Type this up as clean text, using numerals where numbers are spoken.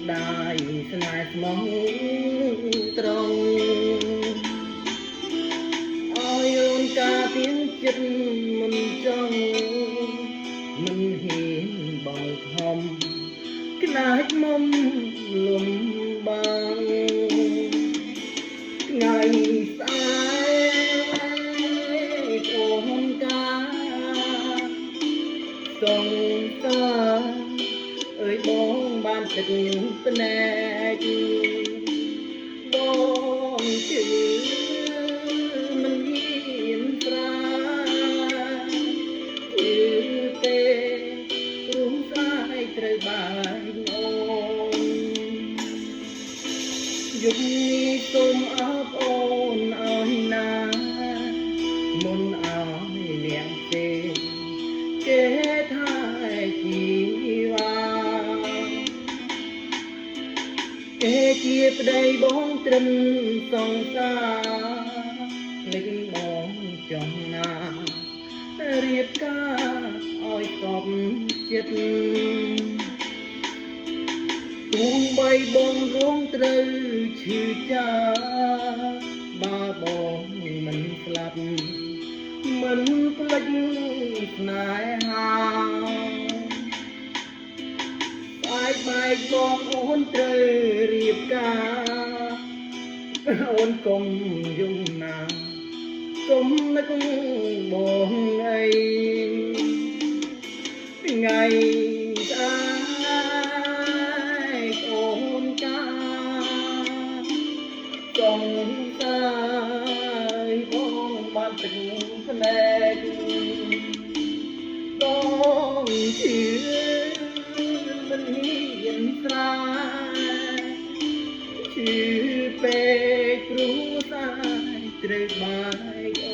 ស្ដាយស្នេហ៍ស្មោះត្រង់ឲ្យអូនការទៀងចិត្តមិនចង់មិនហ៊ានបងខំខ្លាចមុំលំបងថ្ងៃស្អែកអូនកាសងសាអើយបងបានទឹកភ្នែកបងជឿមិនហ៊ានប្រា ទេព្រោះស្អាយត្រូវបានអូនយប់នេះសូមអបអូនឲ្យណាមុនឲ្យអ្នកទេគេថាជីវ៉ាគេជាប្តីបងត្រឹមសងសារលេចបងចង់ណារៀបការឲ្យកប់ចិត្តទូបីបងរងត្រូវឈឺចាបើបងមិនស្លាប់មិនភ្លេចស្នេហាស្អាយបែកបងអូនត្រូវរៀបការអូនកុំយំណាកុំនឹកបងអីថ្ងៃស្អែកអូនកាចង់តាយបងបានទឹកភ្នែកបងជឿមិនហ៊ានស្រាជឿពេកព្រោះសាយត្រូវបាយ